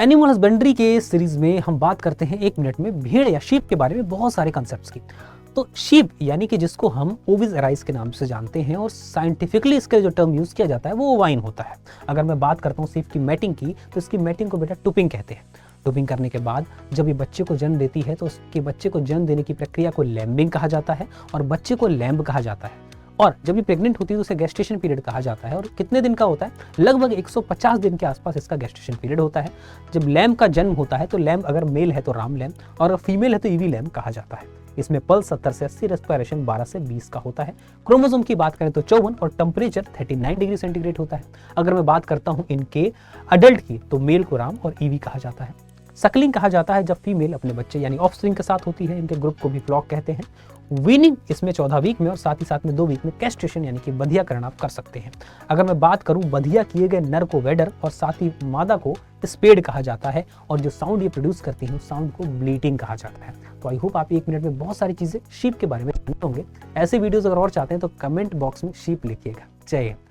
Animal husbandry के series में हम बात करते हैं 1 मिनट में भेड़ या शीप के बारे में बहुत सारे कॉन्सेप्ट्स की। तो शीप यानी कि जिसको हम ओविस एराइस के नाम से जानते हैं और साइंटिफिकली इसका जो टर्म यूज किया जाता है वो ओवाइन होता है। अगर मैं बात करता हूँ शीप की मैटिंग की, तो इसकी मैटिंग को बेटा टुपिंग कहते हैं। टुपिंग करने के बाद जब ये बच्चे को जन्म देती है तो उसके बच्चे को जन्म देने की प्रक्रिया को लैम्बिंग कहा जाता है और बच्चे को लैम्ब कहा जाता है। और जब ये प्रेग्नेंट होती है तो उसे गेस्टेशन पीरियड कहा जाता है। और कितने दिन का होता है? लगभग 150 दिन के आसपास इसका गेस्टेशन पीरियड होता है। जब लैम्ब का जन्म होता है तो लैम्ब अगर मेल है तो राम लैम्ब और अगर फीमेल है तो ईवी लैम्ब कहा जाता है। इसमें पल्स 70 से 80, रेस्पिरेशन 12 से 20 का होता है। क्रोमोसोम की बात करें तो 54 और टेम्परेचर 39 डिग्री सेंटीग्रेड होता है। अगर मैं बात करता हूँ इनके अडल्ट की तो मेल को राम और ईवी कहा जाता है। सकलिंग कहा जाता है जब फीमेल अपने बच्चे यानी ऑफस्प्रिंग के साथ होती है। इनके ग्रुप को भी फ्लॉक कहते हैं। वीनिंग इसमें 14 वीक में और साथ ही साथ में 2 वीक में कैस्ट्रेशन यानी कि बधियाकरण आप कर सकते हैं। अगर मैं बात करूं बधिया किए गए नर को वेडर और साथ ही मादा को स्पेड कहा जाता है और जो साउंड ये प्रोड्यूस करती है उस साउंड को ब्लीटिंग कहा जाता है। तो आई होप आप 1 मिनट में बहुत सारी चीजें शीप के बारे में जानते होंगे। ऐसे वीडियोस अगर और चाहते हैं तो कमेंट बॉक्स में शीप लिखिएगा। जय हिंद।